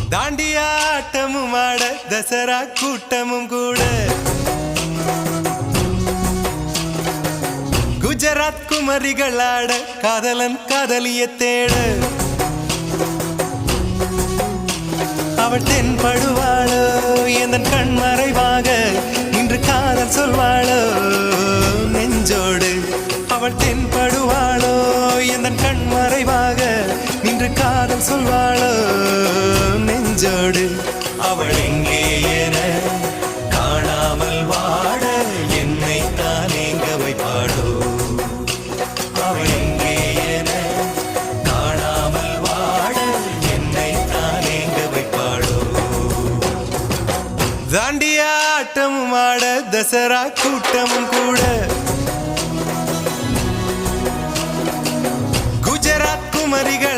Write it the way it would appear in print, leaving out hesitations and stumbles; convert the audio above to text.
தாண்டியாட்டமும் ஆட தசரா கூட்டமும் கூட குஜராத் குமரிகள் ஆட காதலன் காதலிய தேட அவள் தென்படுவாளோ எந்தன் கண் மறைவாக இன்று காதல் சொல்வாளோ நெஞ்சோடு அவள் தென்படுவாளோ எந்தன் கண் மறைவாக இன்று காதல் சொல்வாளோ நெஞ்சோடு அவள் எங்கே என காணாமல் வாட என்னை தான் எங்க வைப்பாளோ அவள் எங்கே என காணாமல் வாட என்னை தான் எங்க வைப்பாளோ தாண்டியாட்டமும் ஆட தசரா கூட்டமும் கூட குஜராத் குமரிகள்